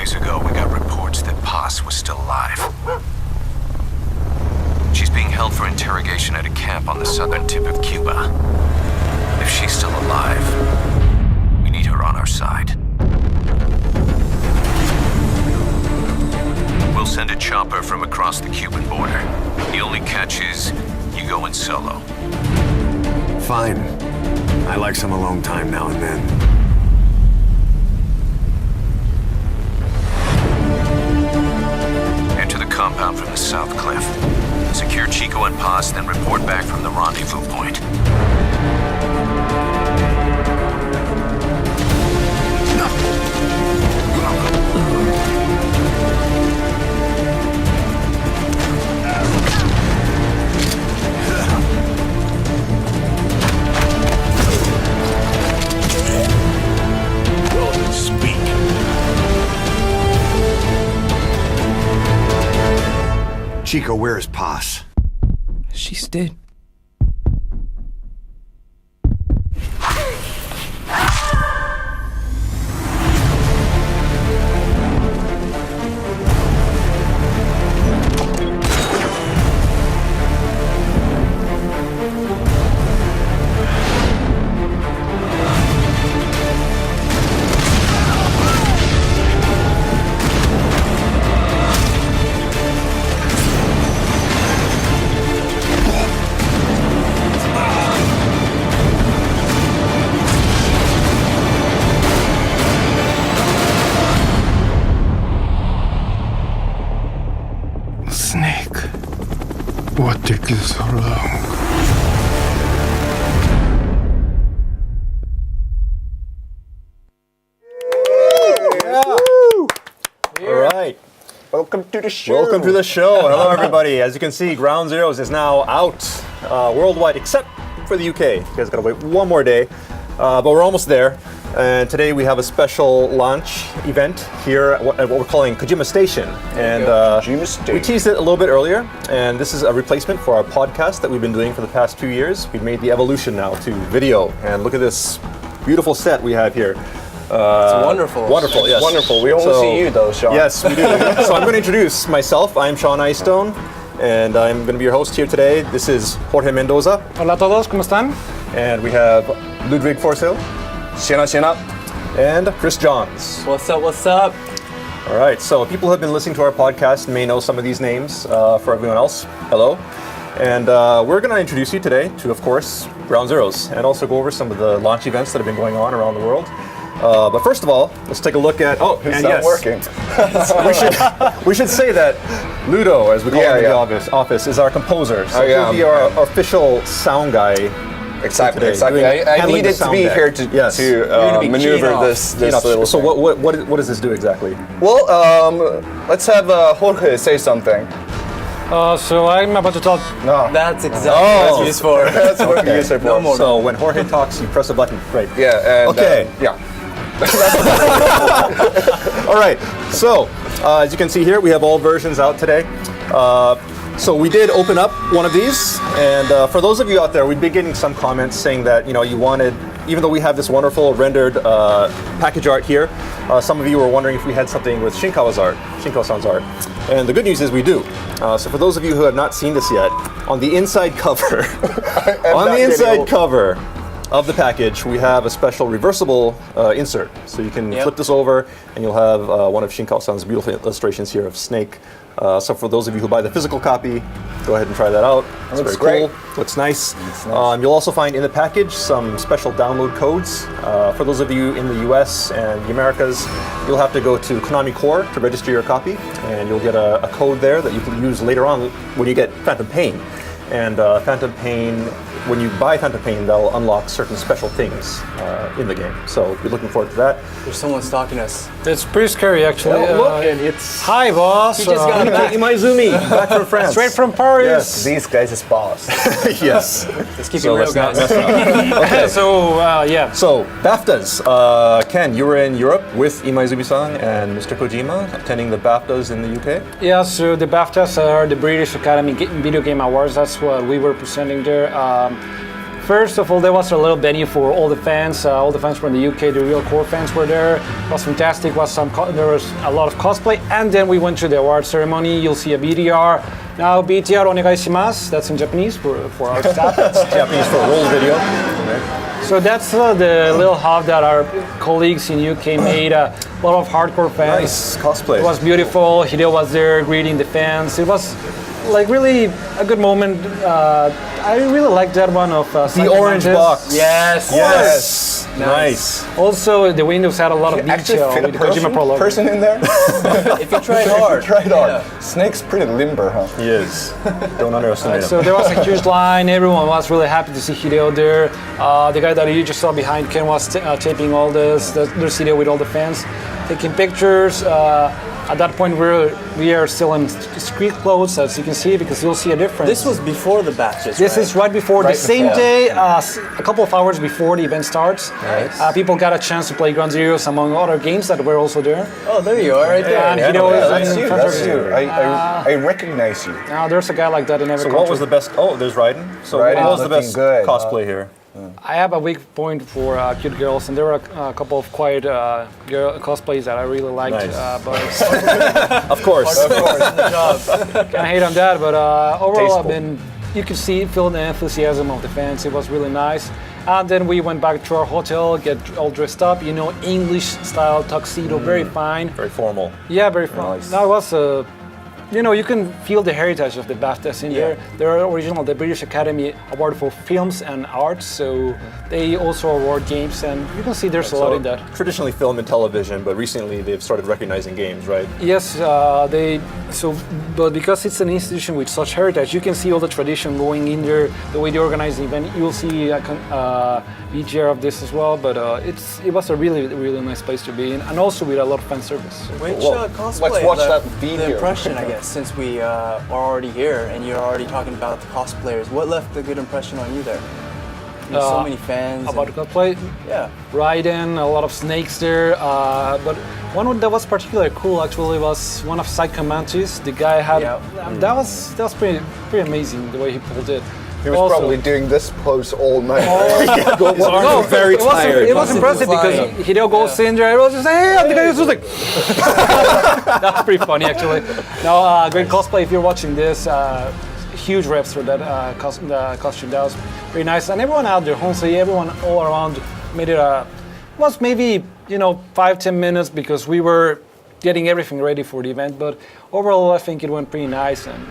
days ago, we got reports that Paz was still alive. She's being held for interrogation at a camp on the southern tip of Cuba. If she's still alive, we need her on our side. We'll send a chopper from across the Cuban border. The only catch is, you go in solo. Fine. I like some alone time now and then. Enter the compound from the south cliff. Secure Chico and Paz, then report back from the rendezvous point. Chico, where is Paz? She's dead. Snake, what took you so long? All right. Welcome to the show. Welcome to the show. Hello, everybody. As you can see, Ground Zeroes is now out worldwide, except for the UK. You guys gotta wait one more day, but we're almost there. And today we have a special launch event here at what we're calling Kojima Station. And Kojima Station. we teased it a little bit earlier, and this is a replacement for our podcast that we've been doing for the past 2 years. We've made the evolution now to video, and look at this beautiful set we have here. It's wonderful. Wonderful, yes. Wonderful. We only see you though, Sean. Yes, we do. So I'm going to introduce myself. I'm Sean Icestone, and I'm going to be your host here today. This is Jorge Mendoza, Hola a todos, ¿cómo están? and we have Ludwig Forsil Shena, shena. and Chris Johns. What's up, what's up? All right, so people who have been listening to our podcast may know some of these names. For everyone else, hello. And we're going to introduce you today to, of course, Ground Zeroes, and also go over some of the launch events that have been going on around the world. But first of all, let's take a look at. Oh, It's and not yes, working. we should say that Ludo, as we call him in the office, is our composer. So he'll be our official sound guy. Exactly, today, exactly. doing- I handling the needed to sound be deck. here to Yes. be maneuver keyed off. this Enough. little So thing. what does this do exactly? Well, let's have Jorge say something. So I'm about to talk. No. That's exactly what it's used for. That's what we use it for. No more. So when Jorge talks, you press a button. Right. Yeah, and Okay. yeah. All right. So as you can see here, we have all versions out today. So we did open up one of these, and for those of you out there, we've been getting some comments saying that you wanted, even though we have this wonderful rendered package art here, some of you were wondering if we had something with Shinko-san's art. And the good news is we do. So for those of you who have not seen this yet, on the inside cover, cover of the package, we have a special reversible insert. So you can flip this over, and you'll have one of Shinko-san's beautiful illustrations here of Snake. So for those of you who buy the physical copy, go ahead and try that out. It's looks very great. cool. Looks nice. You'll also find in the package some special download codes. For those of you in the US and the Americas, you'll have to go to Konami Core to register your copy, and you'll get a code there that you can use later on when you get Phantom Pain. And Phantom Pain, when you buy Phantom Pain, they'll unlock certain special things in the game. So be looking forward to that. There's someone stalking us. It's pretty scary, actually. Oh, look, and it's Hi, boss. He just got back. Imaizumi, back from France. Straight from Paris. Yes. These guys is boss. Yes. Let's keep So it real, let's not guys. mess up. Okay. So, yeah. So, BAFTAs. Ken, you were in Europe with Imaizumi-san and Mr. Kojima, attending the BAFTAs in the UK. Yeah, so the BAFTAs are the British Academy Video Game Awards. That's what we were presenting there. First of all, there was a little venue for all the fans. All the fans from the UK, the real core fans were there. It was fantastic. There was a lot of cosplay. And then we went to the award ceremony. You'll see a BTR. Now, BTR onegai shimasu. That's in Japanese for our staff. That's Japanese for roll video. So that's the little hub that our colleagues in UK made. A lot of hardcore fans. Nice cosplay. It was beautiful. Hideo was there greeting the fans. It was like really a good moment. I really liked that one of The orange box. Yes. Yes. Nice. Also, the windows had a lot of Actually detail fit a with the Kojima Pro logo. person in there? If you try hard. Try it hard. Snake's pretty limber, huh? He is. Don't underestimate him. So there was a huge line. Everyone was really happy to see Hideo there. The guy that you just saw behind Ken was taping all this. There's Hideo with all the fans, taking pictures. At that point, we are still in street clothes, as you can see, because you'll see a difference. This was before the batches. This right? is right before the same day, a couple of hours before the event starts. Nice. People got a chance to play Ground Zeroes among other games that were also there. Oh, there you are, right there. And Hideo is That's in you. front of That's you. you. I recognize you. Now there's a guy like that in every So country. what was the best? Oh, there's Raiden. So Raiden what was the looking best good, cosplay here? I have a weak point for cute girls, and there were a couple of quiet girl cosplays that I really liked. Nice. But Of course. can't hate on that. But overall, Tasteful. you could feel the enthusiasm of the fans. It was really nice. And then we went back to our hotel, get all dressed up. English style tuxedo, very fine. Very formal. Yeah, very fun. Nice. That was you can feel the heritage of the BAFTAs in there. They're original, the British Academy Award for Films and Arts, so they also award games, and you can see there's a lot in that. Traditionally film and television, but recently they've started recognizing games, right? Yes, but because it's an institution with such heritage, you can see all the tradition going in there, the way they organize the event. You'll see a VGR of this as well, but it was a really, really nice place to be in, and also with a lot of fan service. Which Well, cosplay? let's watch that The video. impression, I guess, since we are already here and you're already talking about the cosplayers. What left a good impression on you there? So many fans. About and- cosplay, yeah. Raiden, a lot of snakes there, but one that was particularly cool actually was one of Psycho Mantis. The guy had that was pretty amazing the way he pulled it. He was Also- probably doing this pose all night. No, very tired. It was impressive because Hideo goes in there. Everyone just hey, and the guy was just like. That's pretty funny actually. No, great cosplay. If you're watching this, huge reps for that the costume. That was very nice, and everyone out there, honestly, everyone all around made it was maybe 5-10 minutes because we were getting everything ready for the event, but overall I think it went pretty nice and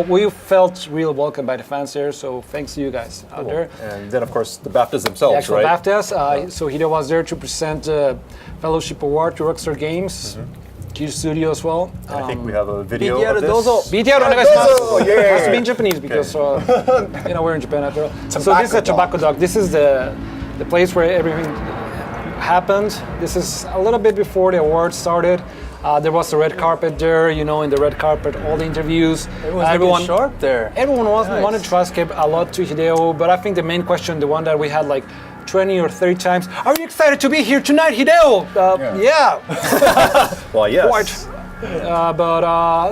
we felt really welcome by the fans there, so thanks to you guys out there. And then, of course, the BAFTAs The themselves, actual right? BAFTAs, so Hideo was there to present Fellowship Award to Rockstar Games, Key Studio as well. I think we have a video BTR of this. dozo. BTR onegaishimasu. Yeah. It has to be in Japanese because we're in Japan after all. So this is a tobacco dog. This is the place where everything happened. This is a little bit before the awards started. There was the red carpet there, in the red carpet, all the interviews. Everyone's looking sharp there. Everyone wanted to ask a lot to Hideo, but I think the main question, the one that we had like 20 or 30 times, are you excited to be here tonight, Hideo? Yeah. Well, yes. Quite.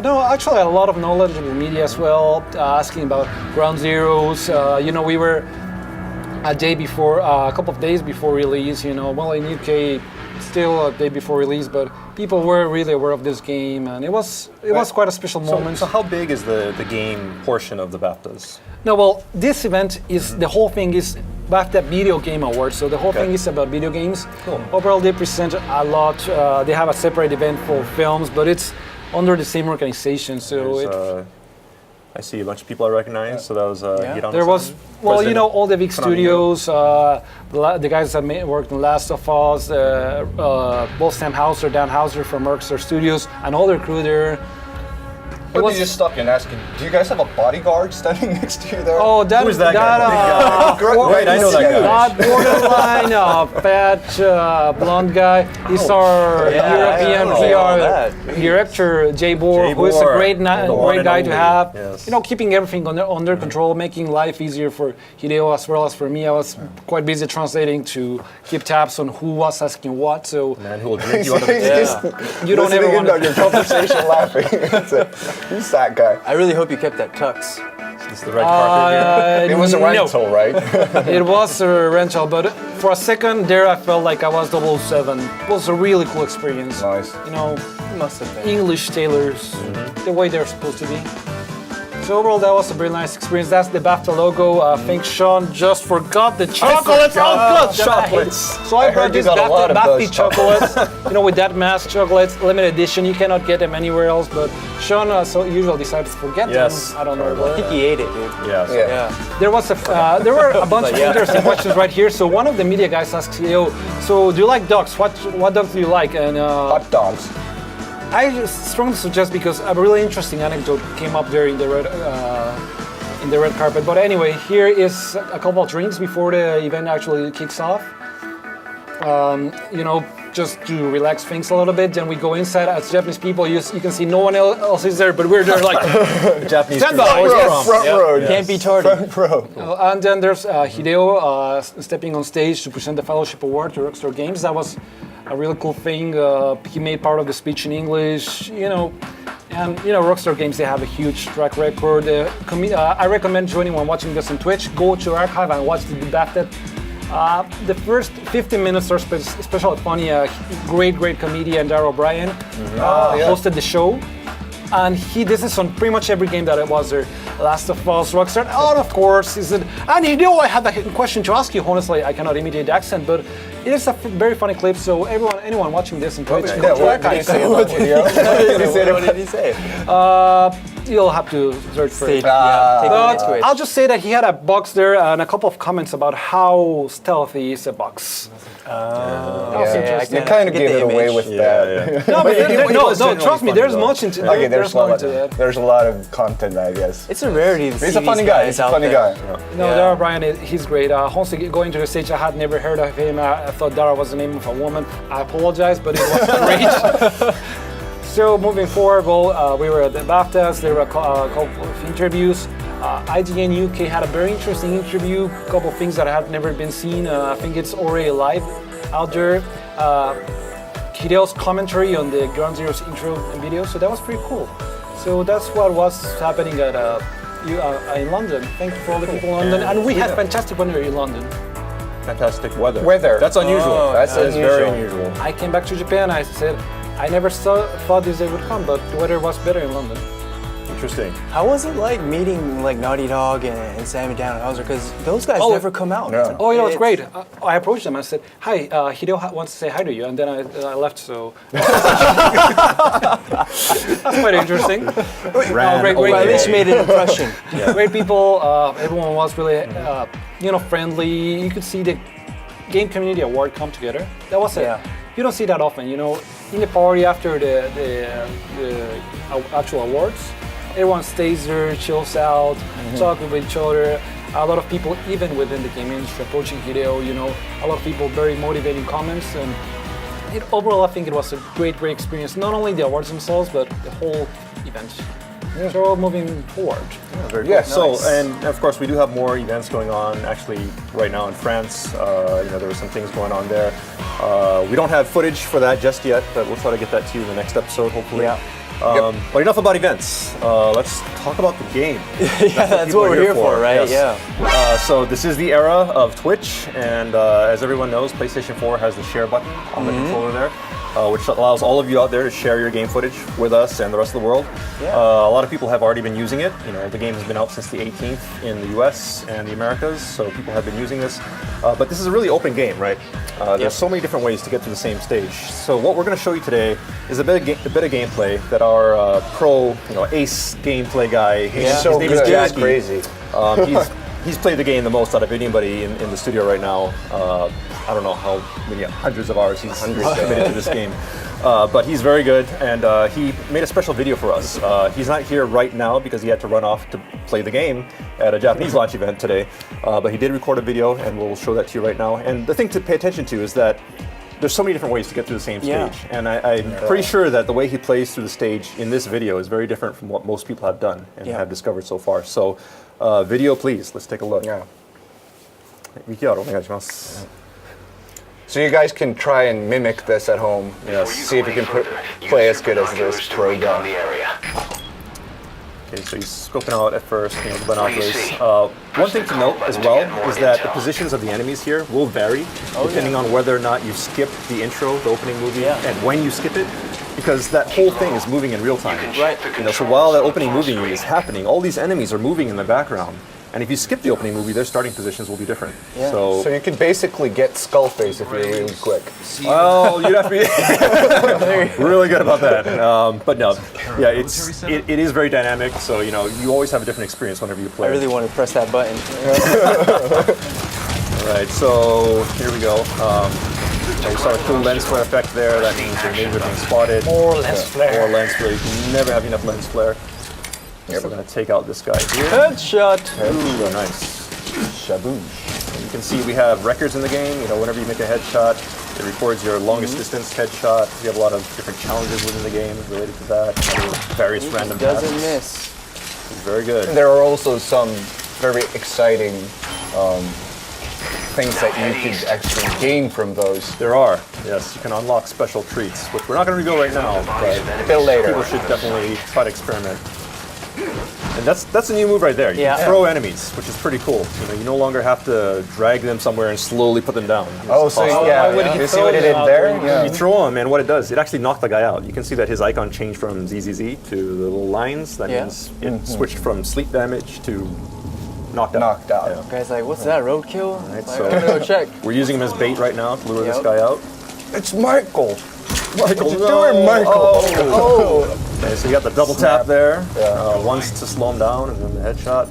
No, actually a lot of knowledge in the media as well, asking about Ground Zeroes. We were a couple of days before release, well in UK, still a day before release, but people were really aware of this game, and it was quite a special moment. So how big is the game portion of the BAFTAs? No, well, this event is, the whole thing is BAFTA Video Game Awards, so the whole thing is about video games. Cool. Overall, they present a lot. They have a separate event for films, but it's under the same organization, so I see a bunch of people I recognize, so that was Hirano-san. there was, President all the big Konami. studios, the guys that worked on Last of Us, both Sam Houser, Dan Houser from Rockstar Studios, and all their crew there. Let me just stop you and ask you, do you guys have a bodyguard standing next to you there? Oh, that Who is that guy? Right, I know that guy. That borderline fat blonde guy. He's our European PR director, Jay Bohr, who is a great guy to have. Yes. Keeping everything under control, making life easier for Hideo as well as for me. I was quite busy translating to keep tabs on who was asking what. So Man who will drink you out of the you don't ever want to your conversation laughing. Who's that guy? I really hope you kept that tux. This is the red carpet here. It was a no. rental, right? It was a rental, but for a second there I felt like I was 007. It was a really cool experience. Nice. You know, Must have been. English tailors, the way they're supposed to be. So overall, that was a very nice experience. That's the BAFTA logo. I think Sean just forgot the chocolates. Oh, good. Chocolates. So I heard brought you these got a lot of BAFTA those chocolates. You know, with that mass chocolates, limited edition. You cannot get them anywhere else. But Sean, so usually decided to forget Yes. them. I don't know I where. think he ate it, dude. Yeah. So. Yeah. There was there were a bunch of Yeah. interesting questions right here. So one of the media guys asked, "Yo, so do you like dogs? What dogs do you like?" And Hot dogs. I just strongly suggest, because a really interesting anecdote came up there in the red carpet. But anyway, here is a couple of drinks before the event actually kicks off. You know, just to relax things a little bit. Then we go inside. As Japanese people, you can see no one else is there, but we're there like Japanese stand food. by. Yes. Front row. Can't be tardy. Front row. And then there's Hideo stepping on stage to present the Fellowship Award to Rockstar Games. That was a really cool thing. He made part of the speech in English, you know. And you know, Rockstar Games, they have a huge track record. I recommend to anyone watching this on Twitch, go to archive and watch the BAFTA. The first 15 minutes are especially funny. Great comedian Darryl O'Brien hosted the show. And this is on pretty much every game that it was there. Last of Us, Rockstar, and of course, and you know, I had a question to ask you. Honestly, I cannot imitate the accent, but it is a very funny clip. So anyone watching this in Twitch, Yeah, what did he say about video? What did he say? you'll have to search for it. Take But it to I'll just say that he had a box there and a couple of comments about how stealthy is a box. That was interesting. You kind of gave it away with that. No, but was no, genuinely trust me, funny, there's though. much into Okay, there's more into that. there's a lot of content, I guess. It's a rarity to see He's a funny these guy. guys He's a out funny there. guy. No, Yeah. Dara Bryan, he's great. Honestly, going to the stage, I had never heard of him. I thought Dara was the name of a woman. I apologize, but it was great. So moving forward, well, we were at the BAFTAs. There were a couple of interviews. IGN UK had a very interesting interview. A couple of things that have never been seen. I think it's already live out there. Hideo's commentary on the Ground Zeroes intro and video. So that was pretty cool. So that's what was happening at in London. Thank you for all the people in London, and we had fantastic weather in London. Fantastic weather. Weather. That's unusual. Oh, That's That is very unusual. unusual. I came back to Japan. I said, I never thought this day would come, but the weather was better in London. Interesting. How was it like meeting like Naughty Dog and Sammy Down and Hauser? Because those guys Oh, never come out. no. Oh, you know, it's great. I approached them. I said, "Hi, Hideo wants to say hi to you," and then I left. So that's quite interesting. Ran great, away. Well, at least you made an impression. Great people. Everyone was really, friendly. You could see the game community award come together. That was it. Yeah. You don't see that often. You know, in the party after the actual awards, everyone stays there, chills out, talk with each other. A lot of people, even within the game industry, approaching Hideo. You know, a lot of people very motivating comments, and overall, I think it was a great experience. Not only the awards themselves, but the whole event. So moving forward. Very Yeah, cool. nice. So, and of course, we do have more events going on. Actually, right now in France, there were some things going on there. We don't have footage for that just yet, but we'll try to get that to you in the next episode, hopefully. Yeah. But enough about events. Let's talk about the game. Yeah, that's people what are we're here for, right? yes. Yeah. So this is the era of Twitch, and as everyone knows, PlayStation 4 has the share button on the controller there, which allows all of you out there to share your game footage with us and the rest of the world. Yeah. A lot of people have already been using it. You know, the game has been out since the 18th in the US and the Americas, so people have been using this. But this is a really open game, right? There's so many different ways to get to the same stage. So what we're going to show you today is a bit of gameplay that our pro, ace gameplay guy. He's so his name good. is It's Jackie. crazy. He's played the game the most out of anybody in the studio right now. I don't know how many hundreds of hours he's committed to this game. But he's very good, and he made a special video for us. He's not here right now because he had to run off to play the game at a Japanese launch event today. But he did record a video, and we'll show that to you right now. And the thing to pay attention to is that there's so many different ways to get through the same stage. Yeah. And I'm pretty sure that the way he plays through the stage in this video is very different from what most people have done and have discovered so far. So video, please. Let's take a look. Yeah. ミキヤロお願いします。 So you guys can try and mimic this at home. Yes. See if you can play as good as this pro guy. Okay, so he's scoping out at first, you know, the binoculars. One thing to note as well is that the positions of the enemies here will vary depending on whether or not you skip the intro, the opening movie, and when you skip it, because that whole thing is moving in real time. Right. You know, so while that opening movie is happening, all these enemies are moving in the background. And if you skip the opening movie, their starting positions will be different. Yeah. So you could basically get Skullface if you're really quick. well, you'd have to be really good about that. But no, yeah, it is very dynamic. So you know, you always have a different experience whenever you play. I really want to press that button. All right, so here we go. We saw a cool lens flare effect there. That means your enemies are being spotted. More lens flare. More lens flare. You can never have enough lens flare. So we're going to take out this guy here. Headshot. Ooh, nice. Shaboosh. You can see we have records in the game. You know, whenever you make a headshot, it records your longest distance headshot. We have a lot of different challenges within the game related to that. Various random Doesn't tasks. miss. Very good. There are also some very exciting things that you could actually gain from those. There are. Yes, you can unlock special treats, which we're not going to reveal right now, but A bit later. people should definitely try to experiment. And that's a new move right there. You Yeah. can throw enemies, which is pretty cool. You know, you no longer have to drag them somewhere and slowly put them down. Oh, so why would he you see throw what it them did out there? when Yeah. You throw him, and what it does, it actually knocked the guy out. You can see that his icon changed from ZZZ to the little lines. That means it switched from sleep damage to knocked out. Knocked out. Yeah. Guy's like, what's that, roadkill? Right, Like, so- I'm gonna go check. We're using him as bait right now to lure this Yep. guy out. It's Michael. Michael, What you doing, Michael? Okay, so you got the double tap there. Yeah. Once to slow him down, and then the headshot.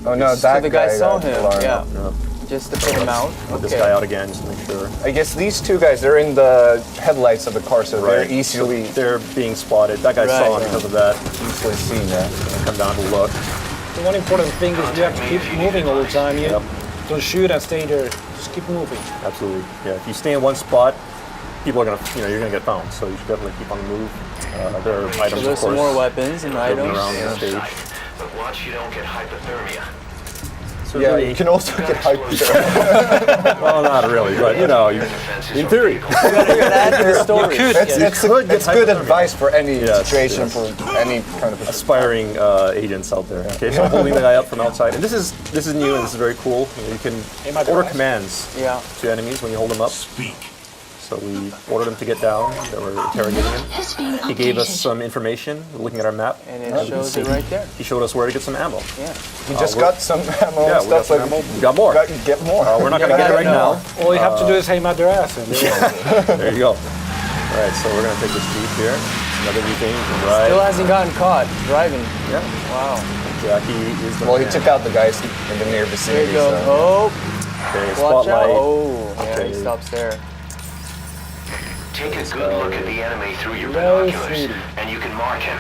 Oh no, So that the guy saw got him, alarmed. yeah. Yeah. Just to put him out. Put this guy out again, just to make sure. I guess these two guys, they're in the headlights of the car, so they're easily So they're being spotted. That guy Right, saw him yeah. because of that. easily seen that. Come down to look. The one important thing is you have to keep moving all the time. You Yep. don't shoot and stay there. Just keep moving. Absolutely. Yeah. If you stay in one spot, people are gonna, you're gonna get found. So you should definitely keep on the move. There are So items, there's of some course, more weapons and moving items. around the stage. But watch you don't get hypothermia. So Yeah, really, you can also get hyped there. well, not really, but you know, in theory. You gotta add to the story. It's good advice for any Yes, situation, yes. for any kind of Aspiring agents out there. Okay, so I'm holding the guy up from outside, and this is new and this is very cool. You can order commands Yeah. to enemies when you hold them up. So we ordered him to get down. They were interrogating him. He gave us some information, looking at our map. And You it can shows see it right there. He showed us where to get some ammo. Yeah. You just got some ammo Yeah, and we got stuff, some but ammo. We got more. Get more. We're not going to get it right now. All you have to do is aim at their ass. And There you go. All right, so we're going to take this Jeep here. Another new thing. You can ride. Still hasn't gotten caught driving. Yeah. Wow. Jackie is the Well, he man. took out the guys in the near There vicinity. you go. So. Oh, Okay, watch out. spotlight. Oh, yeah, Okay. he stops there. Take a good look at the enemy through your binoculars, and you can mark him.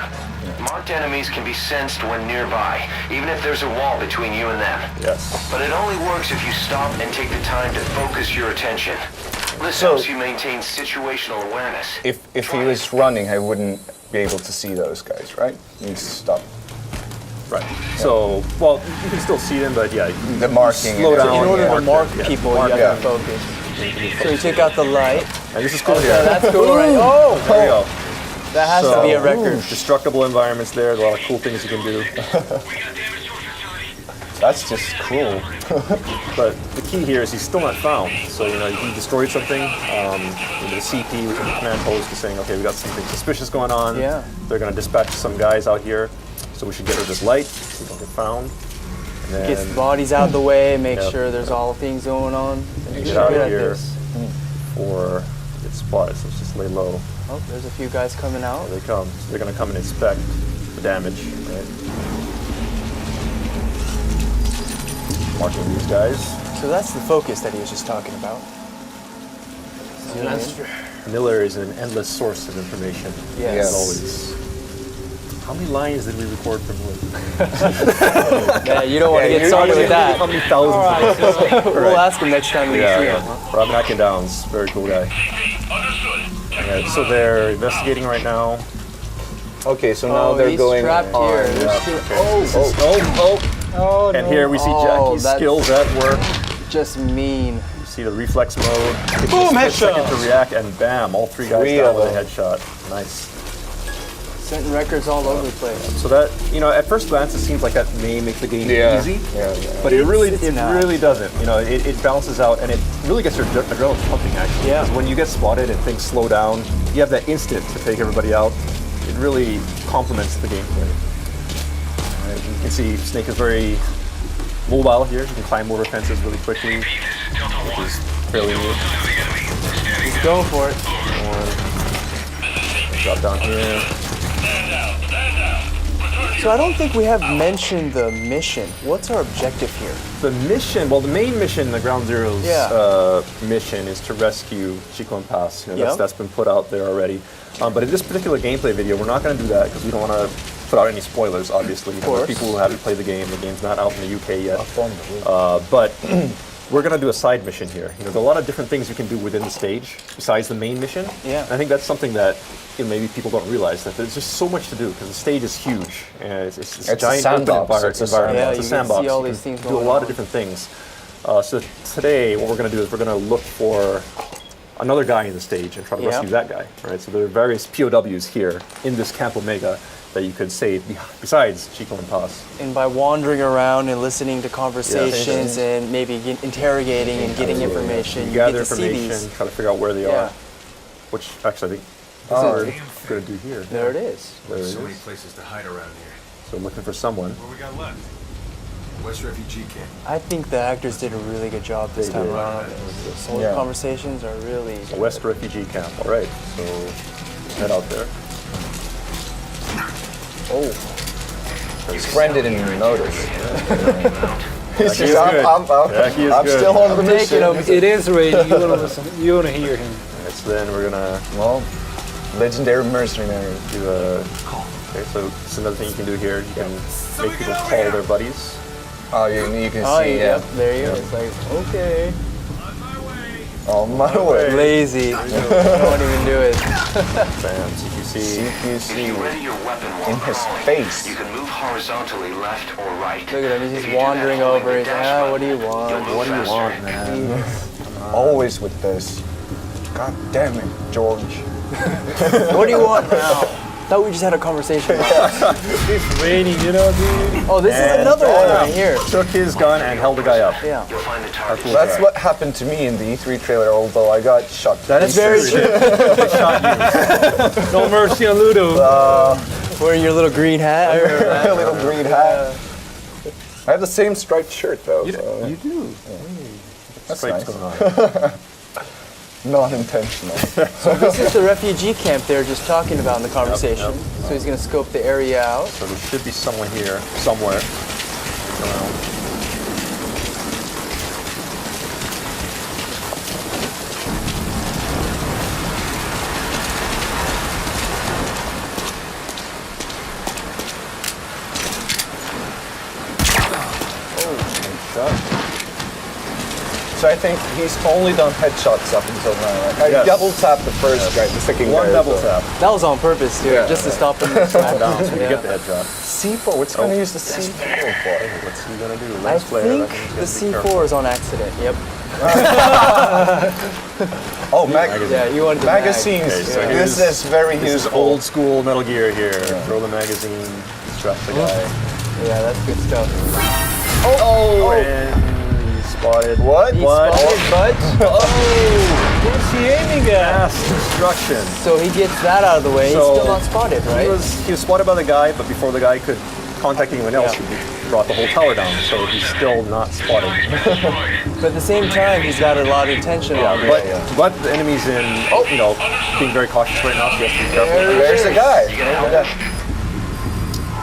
Marked enemies can be sensed when nearby, even if there's a wall between you and them. Yes. But it only works if you stop and take the time to focus your attention. This So- helps you maintain situational awareness. If he was running, I wouldn't be able to see those guys, right? He's stop. Right. So, well, you can still see them, but yeah, you The marking. slow and down. In order to mark mark them, yeah. people, Mark you have them. to focus. So you take out the light. And this is cool Yeah, here. that's cool, right? Oh, There you go. that has to be a record. Destructible environments there. There's a lot of cool things you can do. That's just cruel. But the key here is he's still not found. So, you know, he destroyed something. The CP, which is the command post, is saying, okay, we got something suspicious going on. Yeah. They're going to dispatch some guys out here. So we should get rid of this light so we don't get found. And then Gets the bodies out of the way, make Yep. sure there's all things going on. get Should out be of like here. this. or get spotted. So let's just lay low. Oh, there's a few guys coming out. Here they come. So they're going to come and inspect the damage. Right? Marking these guys. So that's the focus that he was just talking about. Miller is an endless source of information. Yes. As always. How many lines did we record from Miller? Yeah, you don't want to get started with How that. many thousands? We'll ask him next time we see him. Rob Downs, very cool guy. Alright, so they're investigating right now. Okay, so now Oh, they're he's going. trapped here. There's two- Oh, And here we see Jackie's that's- skills at work. Just mean. You see the reflex mode. Boom, Takes a split second headshot. to react, and bam, all three guys Three down of with a them. headshot. Nice. Setting records all over the place. So that, at first glance, it seems like that may make the game easy, Yeah. but it really not. doesn't. It balances out, and it really gets your adrenaline pumping, actually. Yeah. Because when you get spotted and things slow down, you have that instant to take everybody out. It really complements the gameplay. You can see Snake is very mobile here. You can climb over fences really quickly, which is fairly neat. He's going for it. Drop down here. So I don't think we have mentioned the mission. What's our objective here? The mission, the main mission, the Ground Zeroes mission is to rescue Chico and Paz. That's been put out there already. But in this particular gameplay video, we're not going to do that because we don't want to put out any spoilers, obviously. For people who haven't played the game's not out in the UK yet. But we're going to do a side mission here. There are a lot of different things you can do within the stage besides the main mission. Yeah. And I think that's something that maybe people don't realize, that there's just so much to do because the stage is huge and it's a giant sandbox. open It's a environment. Yeah, It's a you sandbox. can see all You these can things do a going lot on. of different things. So today, what we're going to do is we're going to look for another guy in the stage and try to rescue that guy. Right. So there are various POWs here in this Camp Omega that you could save besides Chico and Paz. And by wandering around and listening to conversations and maybe interrogating and getting information, You gather get to see information, these. try to figure out where they are. Which actually I think we're going to do here. There it is. There it So many is. places to hide around here. So I'm looking for someone. What we got left? West Refugee Camp. I think the actors did a really good job this time around. Some of the conversations are really West Refugee Camp. All right. So head out there. His friend didn't even notice. He's Jackie is just, good. Jackie is I'm good. still on the mission. It is raining. You want to listen. You want to hear him. Alright, so then we're gonna Well, legendary mercenary. do a. Okay, so it's another thing you can do here. You can make people call their buddies. Oh, you can Oh, see, yep, there you go. It's like, okay. On my way. Lazy. Don't even do it. Bam, CQC. If you CQC. ready your weapon while In his crawling, face. you can move horizontally left or right. Look at him. He's If just you do that wandering holding over. the He's like, dash what do you button, want? you'll move What do you faster. want, man? Always with this. God damn it, George. What do you want now? Thought we just had a conversation. It's raining, dude. Oh, this is And another one bam, right here. Took his gun and held the guy up. Yeah. You'll find the target. That's what happened to me in the E3 trailer, although I got shot. That is Very true. No mercy on Ludo. Wearing your little green hat. I remember that. A little green hat. I have the same striped shirt though. You so do. that's Stripes nice. going on. Non-intentional. This is the refugee camp they were just talking about in the conversation. Yep. So he's going to scope the area out. So there should be someone here, somewhere. Around. So I think he's only done headshots up until now. Like, I Yes. double tapped the first guy, the second One guy. double so- tap. That was on purpose, too, just to stop him from slowing down. So you get the headshot. C4, what's going to use the C4 for? What's he gonna do? I Lens flare. think That means the you gotta be C4 is on accident. Yep. Oh, Yeah, you wanted the magazines. Okay, so Yeah. This is very This is useful. old school Metal Gear here. Throw the magazine, distract the guy. Yeah, that's good stuff. Oh, and he spotted. What? He What? spotted, but What's he aiming at? Mass destruction. so he gets that out of the way. He's So, still not spotted, right? He was spotted by the guy, but before the guy could contact anyone else, Yeah. he brought the whole tower down. So he's still not spotted. But at the same time, he's got a lot of attention on him. But the enemy's in, being very cautious right now, so you have to be careful. There's the guy.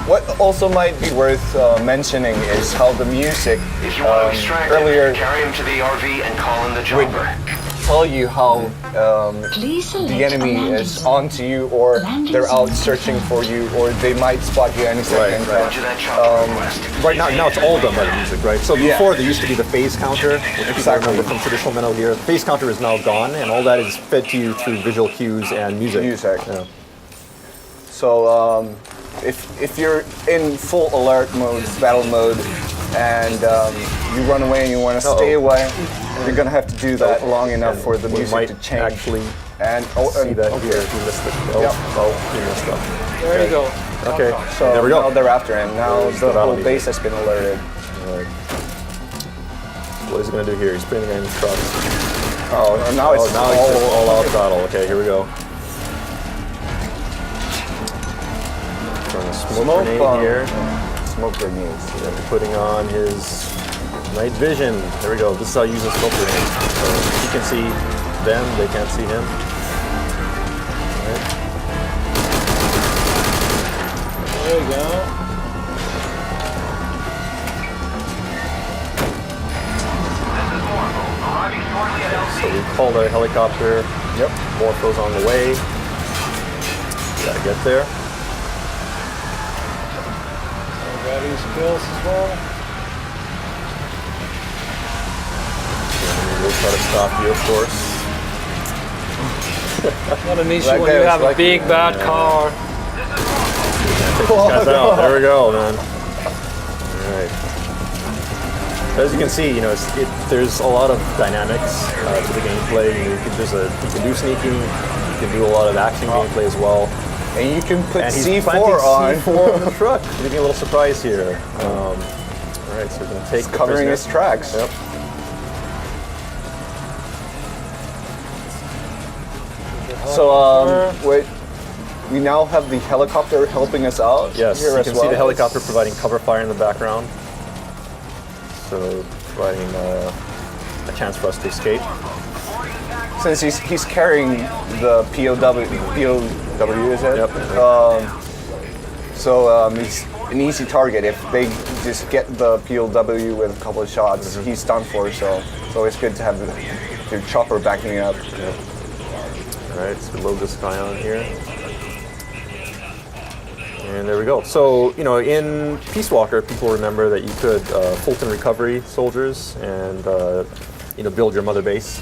What also might be worth mentioning is how the music If you want to extract earlier him, carry him to the RV and call in the chopper. tell you how Please select the enemy a landing is zone. onto you, or Landing they're out zone searching for you, or they might spot you any second. right. Roger that chopper request. Right now it's all done by the music, right? So before there used to be the phase counter, which people remember from traditional Metal Gear. The phase counter is now gone, and all that is fed to you through visual cues and music. Music. Yeah. So if you're in full alert mode, battle mode, and you run away and you want to stay away, you're gonna have to do that long enough for the We music might to change. actually And See that here? He missed it. Oh, Yep. he messed up. There you go. Okay, so there we now go. they're after him. Now There's the the whole battle base has been alerted. Alright. What is he gonna do here? He's putting the guy in the truck. Oh, and now it's now it's just all out battle. Okay, here we go. Throwing a smoke grenade bomb. here. Smoke grenades. And putting on his night vision. There we go. This is how you use a smoke grenade. So he can see them, they can't see him. Alright. There you go. So we called our helicopter. Yep. Morpho's on the way. Gotta get there. Grabbing skills as well. And we'll try to stop you, of course. Not an issue That when guy you was have a lucky. big bad car. Take these guys out. There we go, man. All right. As you can see, you know, there's a lot of dynamics to the gameplay. You can do sneaking. You can do a lot of action gameplay as well. And you can put And he's C4 planting on. C4 on the truck. Giving you a little surprise here. All right, so we're gonna take the Covering prisoner. his tracks. Yep. So wait, we now have the helicopter helping us out. Yes, here you as can well. see the helicopter providing cover fire in the background. So providing a chance for us to escape. Since he's carrying the POW is it? Yep. So he's an easy target. If they just get the POW with a couple of shots, he's done for. So it's always good to have your chopper backing up. All right, so we load this guy on here. And there we go. So, you know, in Peace Walker, people remember that you could Fulton recovery soldiers and, you know, build your mother base.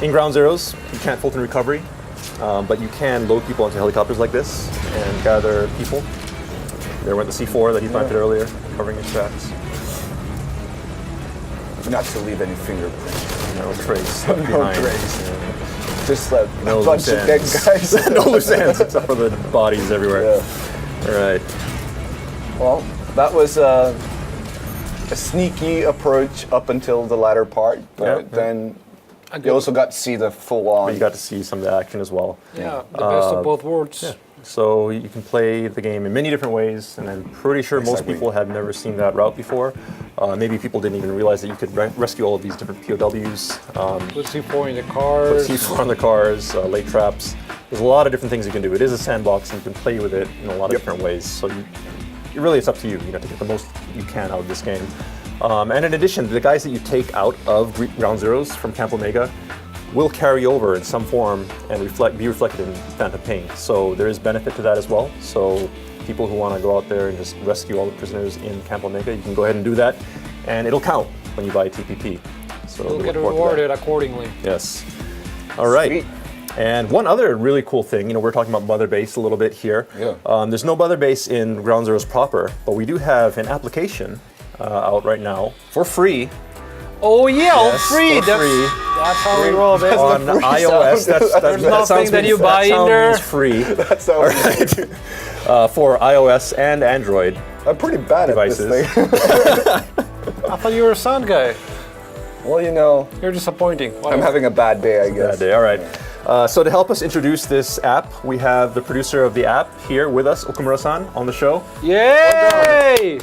In Ground Zeroes, you can't Fulton recovery, but you can load people onto helicopters like this and gather people. There went the C4 that he planted earlier, covering his tracks. Not to leave any fingerprints. No trace left behind. trace. Yeah. Just a No bunch loose of dead ends. guys. No loose ends, except for the bodies everywhere. All right. Well, that was a sneaky approach up until the latter part, but then you also got to see the full-on. But you got to see some of the action as well. Yeah, the best of both worlds. Yeah. So you can play the game in many different ways, and I'm pretty sure most Exactly. people had never seen that route before. Maybe people didn't even realize that you could rescue all of these different POWs, Put C4 in the put cars. C4 on the cars, lay traps. There's a lot of different things you can do. It is a sandbox, and you can play with it in a lot of different ways. So really, it's up to you, to get the most you can out of this game. And in addition, the guys that you take out of Ground Zeroes from Camp Omega will carry over in some form and be reflected in Phantom Pain. So there is benefit to that as well. So people who want to go out there and just rescue all the prisoners in Camp Omega, you can go ahead and do that, and it'll count when you buy TPP. So You'll we get look forward to that. rewarded accordingly. Yes. All right. Sweet. And one other really cool thing, we're talking about Mother Base a little bit here. Yeah. There's no Mother Base in Ground Zeroes proper, but we do have an application out right now for free. Oh yeah, all Yes, free. for That's, free. that's how we roll, baby. On iOS, There's that nothing sounds that you means- buy in sound there. means free. That sounds All right. For iOS and Android I'm pretty bad devices. at this thing. I thought you were a sound guy. Well, You're disappointing. I'm having a bad day, I guess. That day. All right. So to help us introduce this app, we have the producer of the app here with us, Okumura-san, on the show. Yay!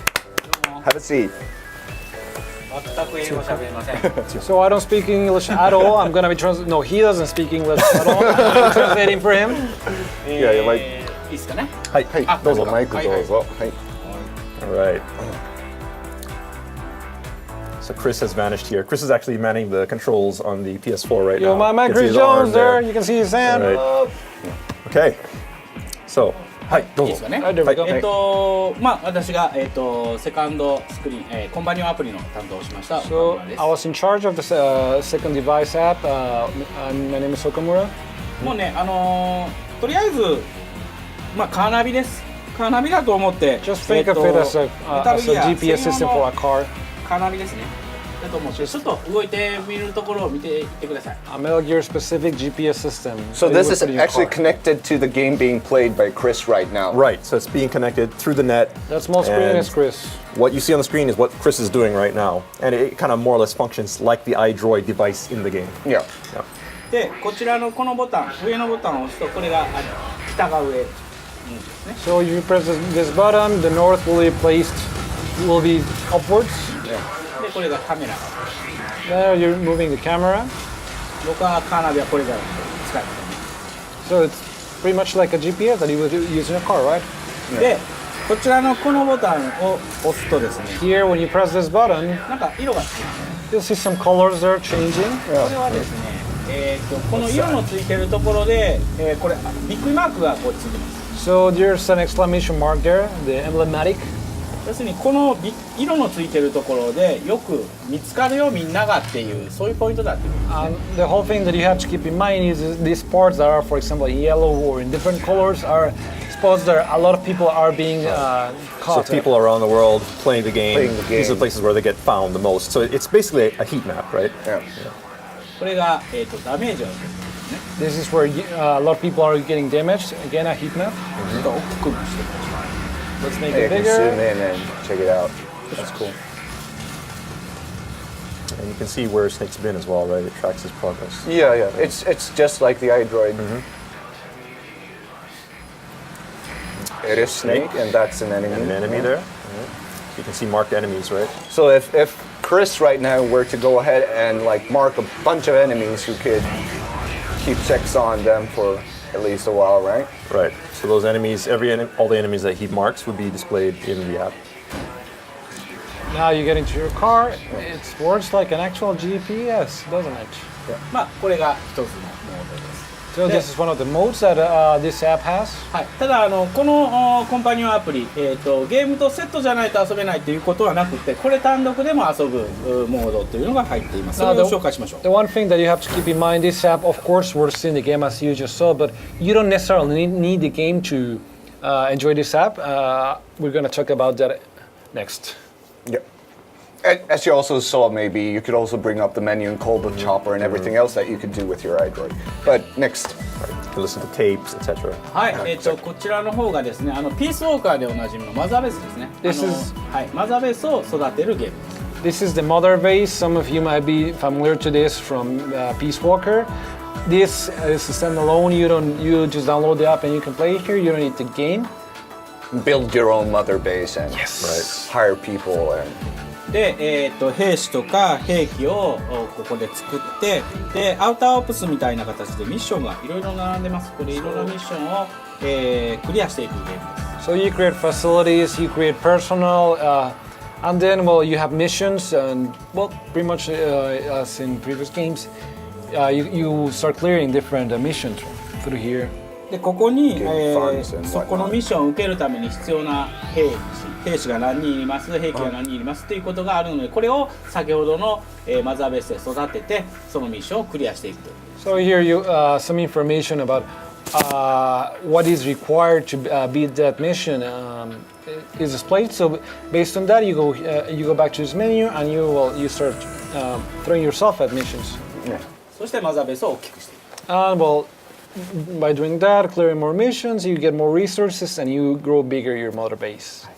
Have a seat. So I don't speak English at all. I'm gonna be translating. No, he doesn't speak English at all. I'm translating for him. Yeah, you like. いいですかね。はい、どうぞ。マイクどうぞ。はい。 All right. So Chris has vanished here. Chris is actually manning the controls on the PS4 right Yo, now. my man You can see Chris his arm Jones there. You can see his hand. All right. Okay. So, はい、どうぞいいです。かね。 Right, there we go. まあ私がセカンドスクリーン、コンパニオンアプリの担当をしました。 So 岡村です I was in charge of the second device app. My name is Okamura. もうねとりあえずカーナビです。カーナビだと思って。 Just think of it as a GPS system for a car. カーナビですね。だと思ってちょっと動いてみるところを見ていってください。A Metal Gear specific GPS system. So you this would is put in your actually car. connected to the game being played by Chris right now. Right, so it's being connected through the net. That small screen and is Chris. What you see on the screen is what Chris is doing right now, and it kind of more or less functions like the iDroid device in the game. Yeah. Yeah. でこちらのこのボタン上のボタンを押すとこれが北が上ですね。 So you press this button, the north will be placed, will be upwards. でこれがカメラ。 There you're moving the camera. 僕はカーナビはこれから使いま So it's pretty much like a GPS that you would use in a car, right? す。でこちらのこのボタンを押すとですね Here, when you press this button, なんか色がつきます。 you'll see some colors there changing. これはですね、この色のついてるところで、これビッグマークがこうついてます。 So there's an exclamation mark there, the emblematic. 要するにこの色のついてるところでよく見つかるよみんながっていうそういうポイントだっていうことですね。 The whole thing that you have to keep in mind is these parts that are, for example, in yellow or in different colors are spots that a lot of people are being So caught. people around the world playing the game, Playing the game. these are the places where they get found the most. So it's basically a heat map, right? Yeah. これが、ダメージを受ける This is where a lot of people are getting damaged. Again, a heat map. ちょっと大きくしてください。 Let's make Hey, you it can zoom bigger. in and check it out. That's cool. And you can see where Snake's been as well, right? It tracks his progress. Yeah, yeah. It's just like the iDroid. It is Snake, and that's an enemy. An enemy there. Right. You can see marked enemies, right? So if Chris right now were to go ahead and like mark a bunch of enemies, you could keep checks on them for at least a while, right? Right. So those enemies, all the enemies that he marks would be displayed in the app. Now you get into your car. It works like an actual GPS, doesn't it? まあこれが一つのモードです。 So this is one of the modes that this app has. はい、ただこのコンパニオンアプリ、ゲームとセットじゃないと遊べないということはなくてこれ単独でも遊ぶモードというのが入っています。それを紹介しましょう。 The one thing that you have to keep in mind, this app, of course, works in the game as you just saw, but you don't necessarily need the game to enjoy this app. We're going to talk about that next. Yeah. As you also saw, maybe you could also bring up the menu and call the chopper and everything else that you could do with your iDroid. But next. You can listen to tapes, etc. はい、こちらの方がですね、ピースウォーカーでおなじみのマザーベースですね。はい、マザーベースを育てるゲームです。 This is the mother base. Some of you might be familiar to this from Peace Walker. This is a standalone. You just download the app and you can play it here. You don't need the game. Build your own mother base and hire people and で、兵士とか兵器をここで作ってでアウターオプスみたいな形でミッションがいろいろ並んでます。これいろいろミッションを、クリアしていくゲームです。 So you create facilities, you create personnel, and then you have missions and pretty much as in previous games, you start clearing different missions through here. でここに、 funds and そこのミッションを受けるために必要な兵士が何人います、兵器が何人いますということがあるので、これを先ほどの、マザーベースで育てて、そのミッションをクリアしていくという。So here you some information about what is required to beat that mission is displayed. So based on that, you go back to this menu and you start throwing yourself at missions. そしてマザーベースを大きくしていく。 And by doing that, clearing more missions, you get more resources and you grow bigger your mother base.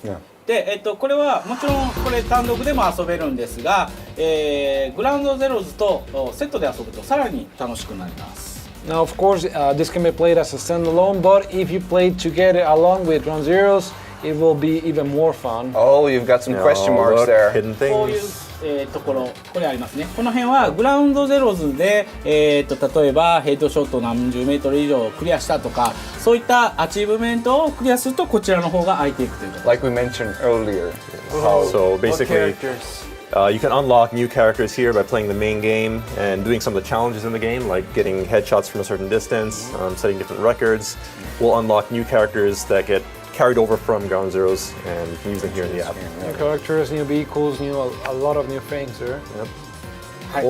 で、これはもちろんこれ単独でも遊べるんですが、グラウンドゼローズとセットで遊ぶとさらに楽しくなります。 Now, of course, this can be played as a standalone, but if you play together along with Ground Zeroes, it will be even more fun. oh, you've got some question marks look, there. hidden こういう things. ところ、これありますね。この辺はグラウンドゼローズで、例えばヘッドショット何十メートル以上クリアしたとか、そういったアチーブメントをクリアするとこちらの方が空いていくということ。 Like we mentioned earlier. So basically, characters? you can unlock new characters here by playing the main game and doing some of the challenges in the game, like getting headshots from a certain distance, setting different records. We'll unlock new characters that get carried over from Ground Zeroes, and you can use them here in the app. New characters, new vehicles, a lot of new things there. はい、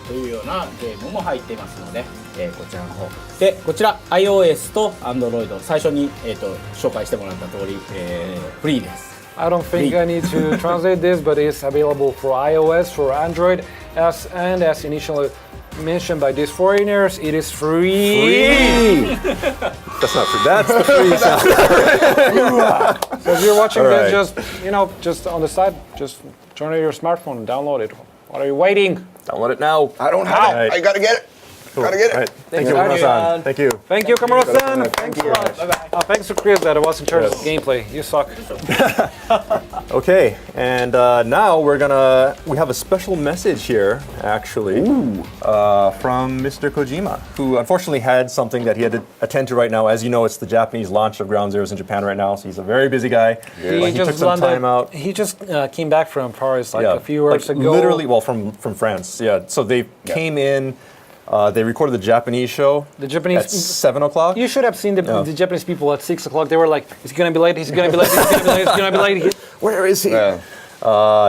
というようなゲームも入っていますので、こちらの方でこちら iOS と Android 最初に、紹介してもらった通り、フリーです。I don't think I need to translate this, but it's available for iOS, for Android, and as initially mentioned by these foreigners, it is free. That's not free. That's the free sound. So if you're watching All this, right. just on the side, just turn on your smartphone and download it. What are you waiting? Download it now. I don't have it. I gotta get it. Gotta get it. All right. Thank you, Thank you. Kamura-san. Thank you. Thank you, Kamura-san. Thank you. Bye-bye. Thanks to Chris that I was in charge of gameplay. You suck. Okay, and now we have a special message here, actually, from Mr. Kojima, who unfortunately had something that he had to attend to right now. As you know, it's the Japanese launch of Ground Zeroes in Japan right now, so he's a very busy guy. But he took some time out. He just came back from Paris a few hours ago. Literally, well, from France, yeah. So they came in. They recorded the Japanese show. The Japanese at 7 o'clock. You should have seen the Japanese people at 6 o'clock. They were like, "He's gonna be late. He's gonna be late. He's gonna be late. He's gonna be late." Where is he? Yeah.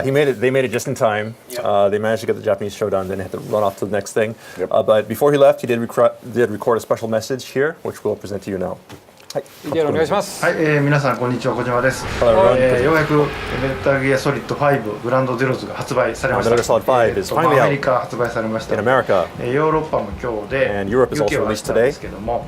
He made it. They made it just in time. They managed to get the Japanese show done. Then they had to run off to the next thing. But before he left, he did record a special message here, which we'll present to you now. お願いします。はい、皆さんこんにちは、小島です。Hello, everyone. ようやくメタルギアソリッド5グランドゼロズが発売されました。 Metal Gear Solid 5 is finally アメリカ発売されました。 in America. ヨーロッパも今日で、 And Europe is also UK は明 released 日ですけども、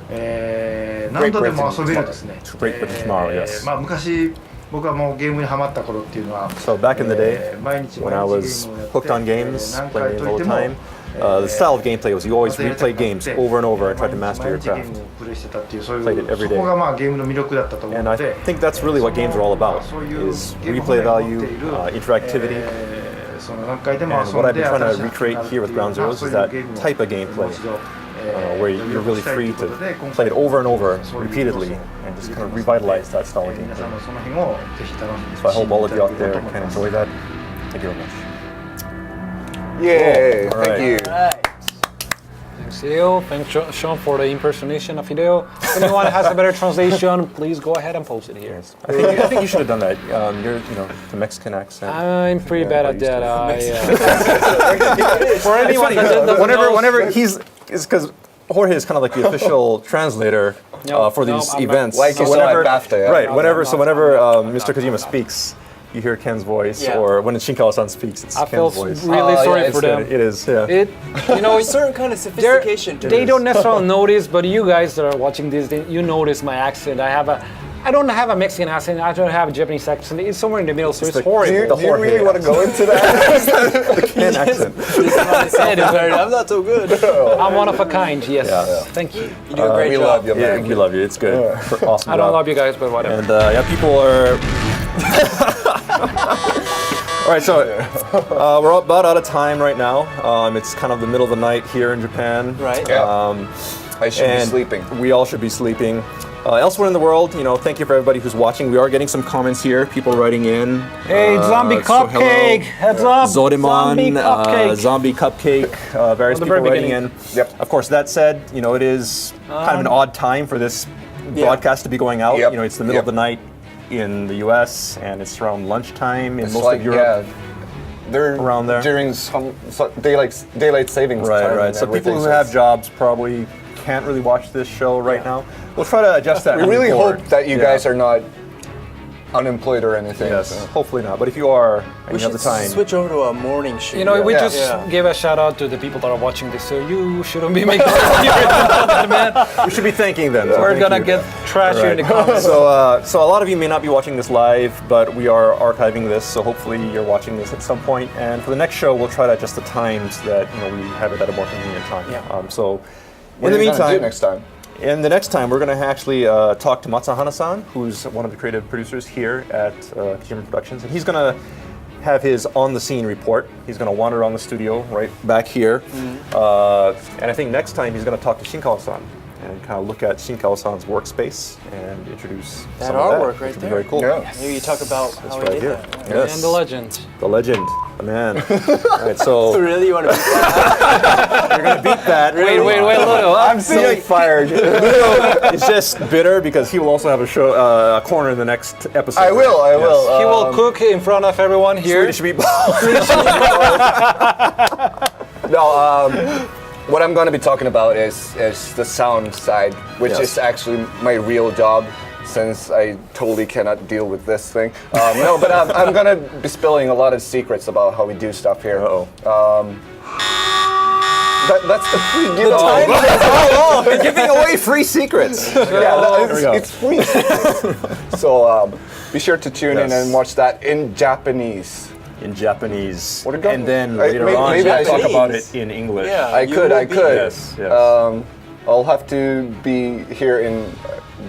何度でも遊べるですね。Great British tomorrow, yes. まあ昔僕はもうゲームにハマった頃っていうのは、 So back in the day, 毎日 when I was hooked on games, playing games all the time, the style of gameplay was you always replay games over and over and try to master your craft. Played it every day. And I think that's really what games are all about, is replay value, interactivity. And what I've been trying to recreate here with Ground Zeroes is that type of gameplay, where you're really free to play it over and over, repeatedly, and just kind of revitalize that style of gameplay. So I hope all of you out there can enjoy that. Thank you very much. Yay! Cool. All Thank right. you. Thanks, Hideo. Thanks, Sean, for the impersonation of Hideo. If anyone has a better translation, please go ahead and post it here. Yes. I think you should have done that. You're, the Mexican accent. I'm pretty bad at that. For anyone whenever he's, it's because Jorge is kind of like the official translator for these events. Like you saw at BAFTA, yeah. Right. Whenever Mr. Kojima speaks, you hear Ken's voice, or when Shinkawa-san speaks, it's I Ken's feel voice. really sorry for them. It is, yeah. There's a certain kind of sophistication to they this. don't necessarily notice, but you guys that are watching this, you notice my accent. I don't have a Mexican accent. I don't have a Japanese accent. It's somewhere in the middle, so it's horrible. Do you really want to go into that? The Ken accent. I'm not so good. I'm one of a kind, yes. Yeah. Thank you. You do a great We job. love you, Yeah, man. we love you. It's good. Awesome I don't job. love you guys, but whatever. And people are. All right, so we're about out of time right now. It's kind of the middle of the night here in Japan. Right. I should be sleeping. We all should be sleeping. Elsewhere in the world, thank you for everybody who's watching. We are getting some comments here, people writing in. Hey, Zombie Cupcake! Heads up! Zodimon, Zombie Cupcake! Zombie Cupcake, various people writing in. Yep. Of course, that said, it is kind of an odd time for this broadcast to be going out. Yep. It's the middle of the night in the US, and it's around lunchtime in It's most like, of Europe. they're around there. during some daylight savings time. Right. So people who have jobs probably can't really watch this show right now. We'll try to adjust that. We really forward. hope that you guys are not unemployed or anything. Yes, so. hopefully not. But if you are, and We you have should the time, switch over to a morning show. We just gave a shout out to the people that are watching this, so you shouldn't be making man. we should be thanking them. So We're thank gonna you. get trashy in the comments. So a lot of you may not be watching this live, but we are archiving this, so hopefully you're watching this at some point. And for the next show, we'll try to adjust the times that we have it at a more convenient time. Yeah. So What in the are you gonna do meantime, next time? in the next time, we're going to actually talk to Matsahana-san, who's one of the creative producers here at Kojima Productions, and he's going to have his on-the-scene report. He's going to wander around the studio right back here, and I think next time he's going to talk to Shinkawa-san and kind of look at Shinkawa-san's workspace and introduce That some of artwork that, right which would be there. very cool. Yeah. Maybe you talk about how right we did here. that. Yes. And the legend. The legend, the man. All right, so So really, you want to beat that? you're going to beat that. Wait, Lulu. I'm so fired. It's just bitter because he will also have a show, a corner in the next episode. I will. He will cook in front of everyone here. Swedish meatball. No, what I'm going to be talking about is the sound side, which is actually my real job. since I totally cannot deal with this thing. No, but I'm gonna be spilling a lot of secrets about how we do stuff here. That's the free giveaway. You're giving away free secrets. It's free. So be sure to tune in and watch that in Japanese. In Japanese. What a gun. And then later on, maybe I talk should- about it in English. Yeah, I could. Yes, yes. I'll have to be here in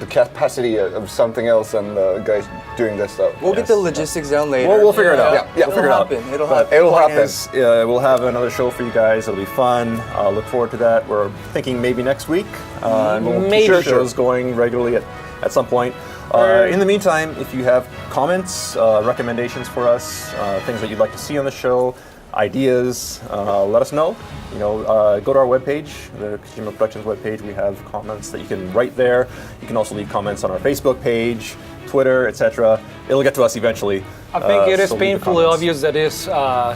the capacity of something else and the guys doing this stuff. We'll get the logistics down later. We'll figure it out. Yeah, We'll figure it out. It'll But happen. It'll point happen. is, we'll have another show for you guys. It'll be fun. Look forward to that. We're thinking maybe next week. And we'll keep Maybe. shows going regularly at some point. In the meantime, if you have comments, recommendations for us, things that you'd like to see on the show, ideas, let us know. You know, go to our webpage, the Kojima Productions webpage. We have comments that you can write there. You can also leave comments on our Facebook page, Twitter, etc. It'll get to us eventually. I think it is so leave the painfully comments. obvious that this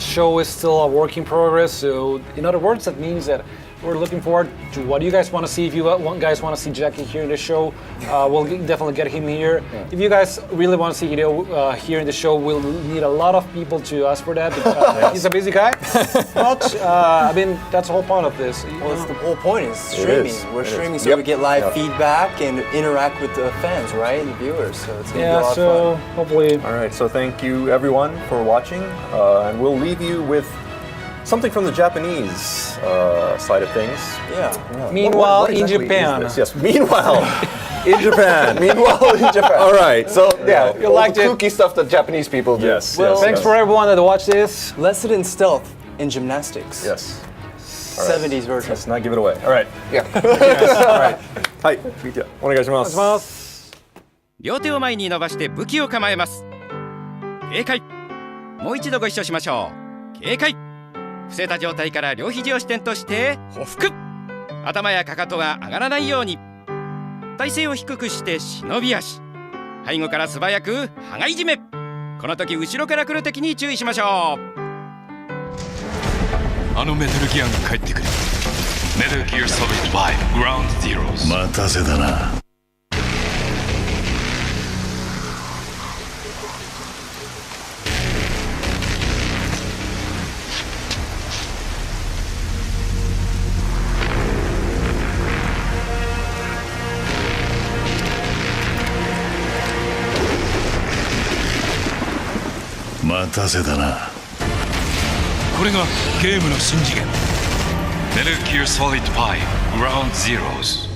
show is still a work in progress. So, in other words, that means that we're looking forward to what you guys want to see. If you guys want to see Jackie here in the show, we'll definitely get him here. If you guys really want to see Hideo here in the show, we'll need a lot of people to ask for that. Because, he's a busy guy. But, I mean, that's the whole point of this. Well, it's the whole point is streaming. is. We're It is. streaming so Yep. we get live Yep. feedback and interact with the fans, right? And the viewers. So it's going to be a lot so of fun. hopefully. All right, so thank you everyone for watching, and we'll leave you with something from the Japanese side of things. Yeah. Meanwhile, What in exactly is Japan. this? Yes, meanwhile, in Japan. Meanwhile, in Japan. All right. So yeah, You all liked the it. kooky stuff that Japanese people do. Yes. Well, yes, thanks yes. for everyone that watched this. Lesson in stealth in gymnastics. Yes. 70s version. Let's not give it away. All right. Yeah. All right. Hi.お願いします。両手を前に伸ばして武器を構えます。警戒。もう一度ご一緒しましょう。警戒。伏せた状態から両肘を支点として歩腹。頭やかかとが上がらないように。体勢を低くして忍び足。背後から素早く羽がいじめ。この時後ろから来る敵に注意しましょう。あのメタルギアが帰ってくる。メタルギアソリッド5グラウンドゼローズ。待たせだな。待たせだな。これがゲームの新次元。メタルギアソリッド5グラウンドゼローズ。